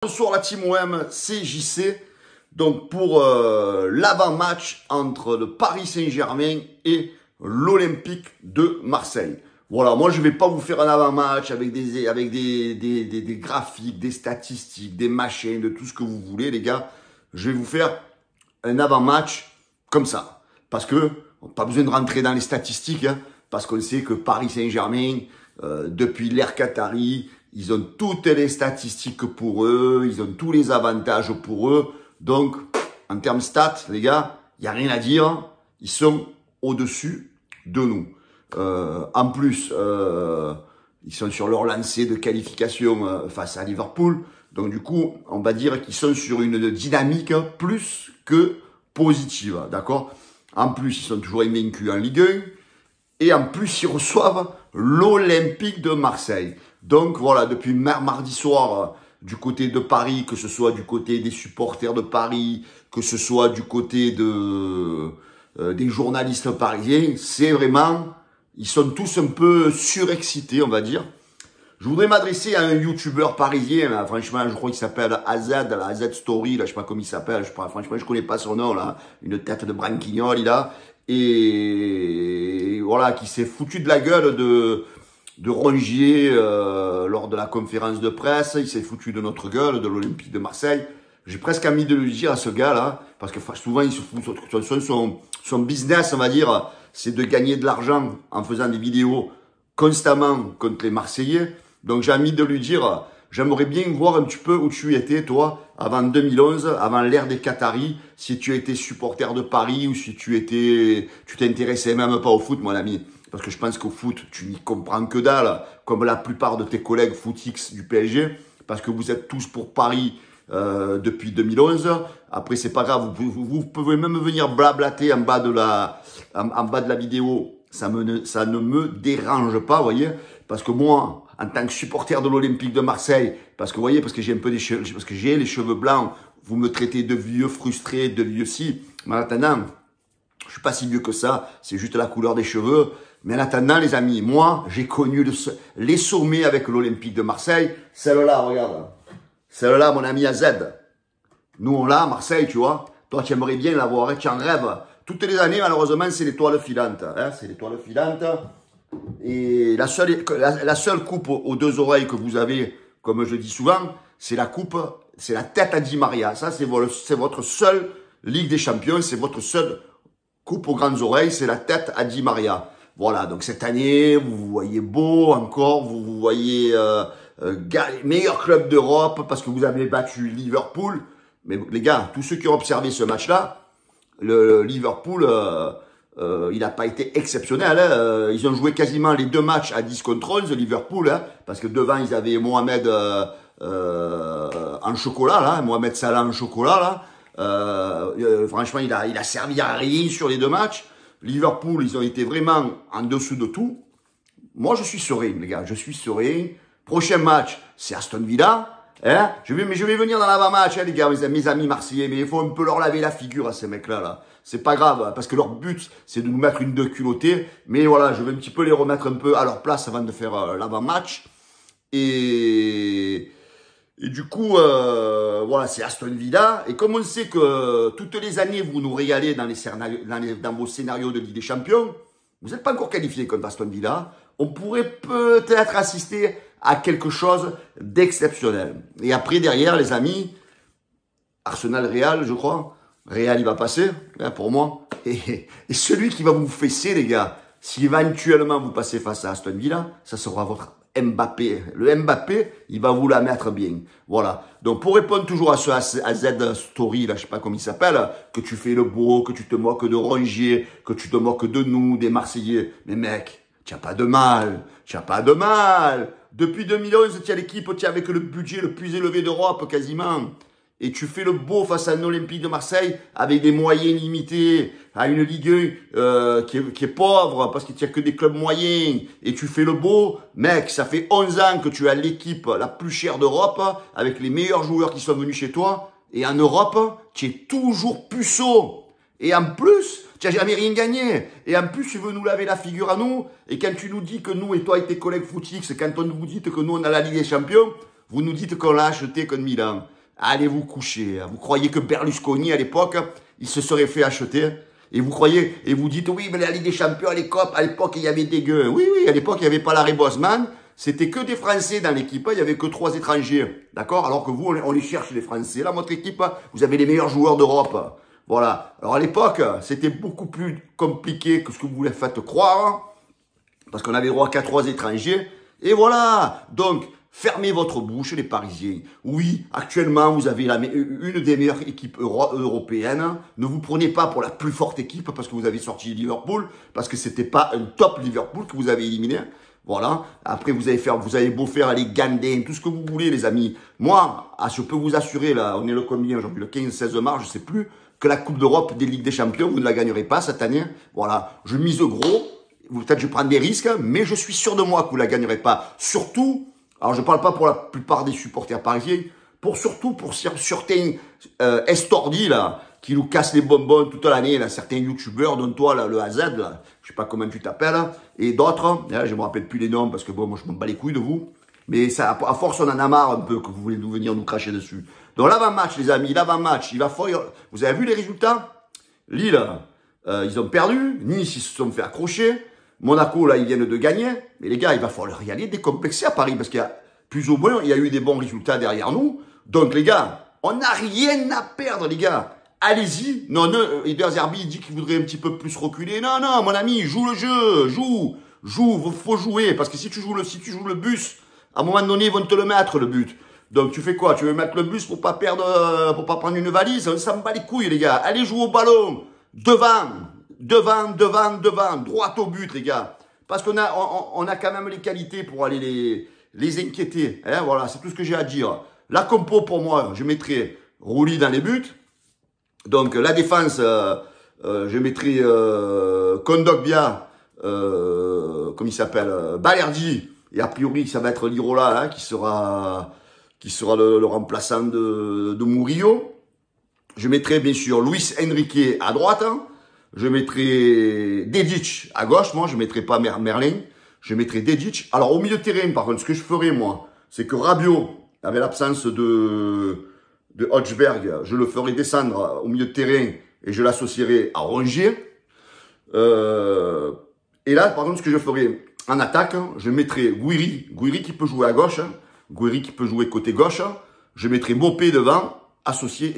Bonsoir la team OM, c'est JC. Donc pour l'avant-match entre le Paris Saint-Germain et l'Olympique de Marseille. Voilà, moi je vais pas vous faire un avant-match avec des graphiques, des statistiques, des machines, de tout ce que vous voulez les gars. Je vais vous faire un avant-match comme ça. Parce que, pas besoin de rentrer dans les statistiques, hein, parce qu'on sait que Paris Saint-Germain, depuis l'ère Qatari, ils ont toutes les statistiques pour eux, ils ont tous les avantages pour eux. Donc, en termes stats, les gars, il n'y a rien à dire. Ils sont au-dessus de nous. En plus, ils sont sur leur lancée de qualification face à Liverpool. Donc, du coup, on va dire qu'ils sont sur une dynamique plus que positive. D'accord? En plus, ils sont toujours invaincus en Ligue 1. Et en plus, ils reçoivent l'Olympique de Marseille. Donc voilà, depuis mardi soir, du côté de Paris, que ce soit du côté des supporters de Paris, que ce soit du côté des journalistes parisiens, c'est vraiment, ils sont tous un peu surexcités, on va dire. Je voudrais m'adresser à un youtubeur parisien, là, franchement, je crois qu'il s'appelle AZ, la AZ Story, là, je sais pas comment il s'appelle, franchement, je connais pas son nom, là, une tête de branquignol, il a, et voilà, qui s'est foutu de la gueule de Rongier lors de la conférence de presse, il s'est foutu de notre gueule, de l'Olympique de Marseille. J'ai presque envie de lui dire à ce gars-là, parce que souvent il se fout, son business, on va dire, c'est de gagner de l'argent en faisant des vidéos constamment contre les Marseillais. Donc j'ai envie de lui dire, j'aimerais bien voir un petit peu où tu étais, toi, avant 2011, avant l'ère des Qataris, si tu étais supporter de Paris ou si tu t'intéressais même pas au foot, mon ami. Parce que je pense qu'au foot, tu n'y comprends que dalle, comme la plupart de tes collègues footix du PSG, parce que vous êtes tous pour Paris depuis 2011. Après, c'est pas grave, vous pouvez même venir blablater en bas de la vidéo. Ça ne me dérange pas, vous voyez, parce que moi, en tant que supporter de l'Olympique de Marseille, parce que vous voyez, parce que j'ai un peu parce que j'ai les cheveux blancs, vous me traitez de vieux frustré, de vieux si. Mais en attendant, je suis pas si vieux que ça, c'est juste la couleur des cheveux. Mais en attendant, les amis, moi, j'ai connu les sommets avec l'Olympique de Marseille. Celle-là, regarde. Celle-là, mon ami AZ. Nous, on l'a à Marseille, tu vois. Toi, tu aimerais bien l'avoir, tu en rêves. Toutes les années, malheureusement, c'est l'étoile filante. Hein, c'est l'étoile filante. Et la seule coupe aux deux oreilles que vous avez, comme je dis souvent, c'est la coupe, c'est la tête à Di Maria. Ça, c'est votre seule Ligue des Champions, c'est votre seule coupe aux grandes oreilles, c'est la tête à Di Maria. Voilà, donc cette année, vous vous voyez beau encore, vous vous voyez meilleur club d'Europe parce que vous avez battu Liverpool. Mais les gars, tous ceux qui ont observé ce match-là, le Liverpool, il n'a pas été exceptionnel. Hein. Ils ont joué quasiment les deux matchs à 10 contre 11, Liverpool, hein, parce que devant, ils avaient Mohamed en chocolat, là, Mohamed Salah en chocolat, là. Franchement, il a servi à rien sur les deux matchs. Liverpool, ils ont été vraiment en dessous de tout. Moi, je suis serein, les gars. Je suis serein. Prochain match, c'est Aston Villa. Hein, je vais venir dans l'avant-match, hein, les gars, mes amis marseillais. Mais il faut un peu leur laver la figure à ces mecs-là. Là. C'est pas grave, parce que leur but, c'est de nous mettre une deux culottée. Mais voilà, je vais un petit peu les remettre un peu à leur place avant de faire l'avant-match. Et du coup, voilà, c'est Aston Villa. Et comme on sait que toutes les années, vous nous régalez dans vos scénarios de Ligue des Champions, vous n'êtes pas encore qualifié contre Aston Villa. On pourrait peut-être assister à quelque chose d'exceptionnel. Et après, derrière, les amis, Arsenal-Real, je crois. Real, il va passer, hein, pour moi. Et celui qui va vous fesser, les gars, si éventuellement vous passez face à Aston Villa, ça sera votre Mbappé. Le Mbappé, il va vous la mettre bien. Voilà. Donc, pour répondre toujours à ce AZ Story, là, je sais pas comment il s'appelle, que tu fais le beau, que tu te moques de Rongier, que tu te moques de nous, des Marseillais. Mais mec, tu n'as pas de mal. Tu n'as pas de mal. Depuis 2011, tu as l'équipe, tu as avec le budget le plus élevé d'Europe, quasiment. Et tu fais le beau face à un Olympique de Marseille avec des moyens limités, à une Ligue 1 qui est pauvre parce qu'il n'y a que des clubs moyens. Et tu fais le beau, mec, ça fait 11 ans que tu as l'équipe la plus chère d'Europe avec les meilleurs joueurs qui sont venus chez toi. Et en Europe, tu es toujours puceau. Et en plus, tu n'as jamais rien gagné. Et en plus, tu veux nous laver la figure à nous. Et quand tu nous dis que nous et toi et tes collègues footix, quand on vous dit que nous on a la Ligue des Champions, Vous nous dites qu'on l'a acheté contre Milan. Allez vous coucher. Vous croyez que Berlusconi, à l'époque, il se serait fait acheter? Et vous croyez, et vous dites, oui, mais la Ligue des Champions, à l'époque, il y avait des gueux. Oui, à l'époque, il n'y avait pas Larry Bosman. C'était que des Français dans l'équipe. Il n'y avait que 3 étrangers. D'accord? Alors que vous, on les cherche, les Français. Là, votre équipe, vous avez les meilleurs joueurs d'Europe. Voilà. Alors, à l'époque, c'était beaucoup plus compliqué que ce que vous voulez faire croire. Parce qu'on avait droit qu'à 3 étrangers. Et voilà. Donc, fermez votre bouche, les Parisiens. Oui, actuellement, vous avez une des meilleures équipes européennes. Ne vous prenez pas pour la plus forte équipe parce que vous avez sorti Liverpool, parce que c'était pas un top Liverpool que vous avez éliminé. Voilà. Après, vous avez beau faire les Gandins, tout ce que vous voulez, les amis. Moi, je peux vous assurer, là, on est le combien aujourd'hui, le 15-16 mars, je sais plus, que la Coupe d'Europe des Ligues des Champions, vous ne la gagnerez pas cette année. Voilà. Je mise gros. Peut-être je prends des risques, mais je suis sûr de moi que vous la gagnerez pas. Surtout, alors je parle pas pour la plupart des supporters parisiens, surtout pour certains estordis là, qui nous cassent les bonbons toute l'année, là, certains youtubeurs, dont toi là, le AZ, là, je sais pas comment tu t'appelles, et d'autres, je me rappelle plus les noms parce que bon, moi je m'en bats les couilles de vous, mais ça, à force on en a marre un peu que vous voulez venir nous cracher dessus. Donc l'avant-match les amis, l'avant-match, il va falloir, vous avez vu les résultats? Lille, ils ont perdu, Nice ils se sont fait accrocher, Monaco, là, ils viennent de gagner. Mais les gars, il va falloir y aller décomplexer à Paris. Parce qu'il y a, plus ou moins, il y a eu des bons résultats derrière nous. Donc, les gars, on n'a rien à perdre, les gars. Allez-y. Non, Eder Zerbi, il dit qu'il voudrait un petit peu plus reculer. Non, mon ami, joue le jeu. Joue. Faut jouer. Parce que si tu joues le bus, à un moment donné, ils vont te le mettre, le but. Donc, tu fais quoi? Tu veux mettre le bus pour pas perdre, pour pas prendre une valise? Ça me bat les couilles, les gars. Allez jouer au ballon. Devant, droit au but, les gars. Parce qu'on a quand même les qualités pour aller les inquiéter. Hein, voilà, c'est tout ce que j'ai à dire. La compo, pour moi, je mettrai Rouli dans les buts. Donc, la défense, je mettrai Kondogbia, comme il s'appelle, Balerdi. Et a priori, ça va être Lirola, hein, qui sera le remplaçant de Murillo. Je mettrai, bien sûr, Luis Enrique à droite, hein. Je mettrai Dedic à gauche, moi, je mettrai pas Merlin. Je mettrai Dedic. Alors, au milieu de terrain, par contre, ce que je ferai, moi, c'est que Rabiot, avec l'absence de Hodgberg, je le ferai descendre au milieu de terrain et je l'associerai à Rongier. Et là, par contre, ce que je ferai en attaque, je mettrai Guiri qui peut jouer à gauche, Guiri qui peut jouer côté gauche. Je mettrai Mopé devant, associé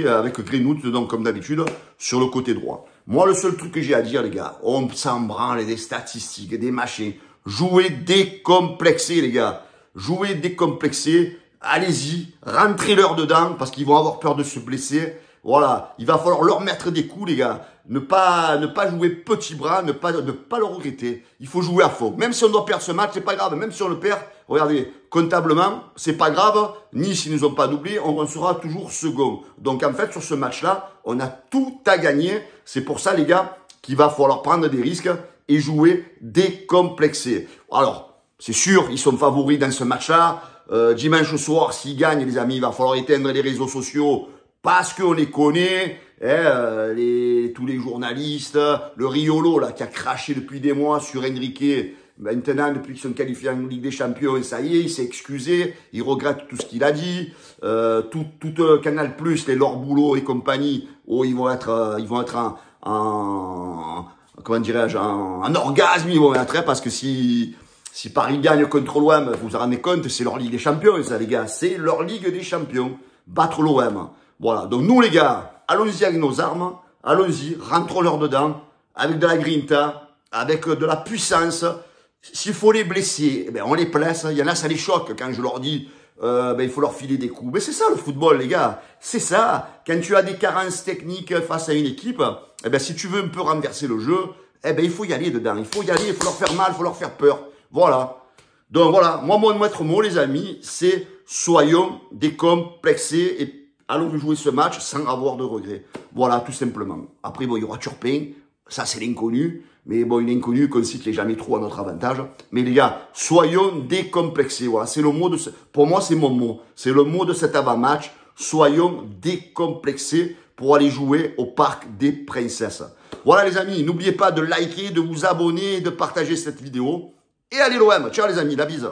avec Greenwood, donc comme d'habitude, sur le côté droit. Moi, le seul truc que j'ai à dire, les gars, on s'en branle des statistiques, des machins. Jouez décomplexé, les gars. Jouez décomplexé. Allez-y, rentrez-leur dedans, parce qu'ils vont avoir peur de se blesser. Voilà, il va falloir leur mettre des coups, les gars. Ne pas jouer petit bras, ne pas le regretter. Il faut jouer à fond. Même si on doit perdre ce match, c'est pas grave. Même si on le perd, regardez, comptablement, c'est pas grave. Nice, ils nous ont pas doublé, on sera toujours second. Donc, en fait, sur ce match-là, on a tout à gagner. C'est pour ça, les gars, qu'il va falloir prendre des risques et jouer décomplexé. Alors, c'est sûr, ils sont favoris dans ce match-là. Dimanche soir, s'ils gagnent, les amis, il va falloir éteindre les réseaux sociaux parce qu'on les connaît. Tous les journalistes, le Riolo là qui a craché depuis des mois sur Enrique, maintenant depuis qu'ils sont qualifiés en Ligue des Champions, et ça y est, il s'est excusé, il regrette tout ce qu'il a dit, tout Canal+, les Laure Boulot et compagnie, ils vont être en comment dirais-je, en orgasme, ils vont être, parce que si Paris gagne contre l'OM, vous vous rendez compte, c'est leur Ligue des Champions, ça les gars, c'est leur Ligue des Champions, battre l'OM. Voilà, donc nous les gars, allons-y avec nos armes, allons-y, rentrons-leur dedans, avec de la grinta, avec de la puissance. S'il faut les blesser, eh ben on les blesse. Il y en a, ça les choque quand je leur dis, il faut leur filer des coups. Mais c'est ça le football, les gars. C'est ça. Quand tu as des carences techniques face à une équipe, eh ben si tu veux un peu renverser le jeu, eh ben il faut y aller dedans. Il faut y aller, il faut leur faire mal, il faut leur faire peur. Voilà. Donc voilà, moi mon maître mot, les amis, c'est soyons décomplexés et allons jouer ce match sans avoir de regrets. Voilà, tout simplement. Après, bon, il y aura Turpin. Ça, c'est l'inconnu. Mais bon, une inconnue qu'on sait qu'il n'est jamais trop à notre avantage. Mais les gars, soyons décomplexés. Voilà, c'est le mot de pour moi, c'est mon mot. C'est le mot de cet avant-match. Soyons décomplexés pour aller jouer au Parc des Princesses. Voilà, les amis. N'oubliez pas de liker, de vous abonner, de partager cette vidéo. Et allez l'OM. Ciao, les amis. La bise.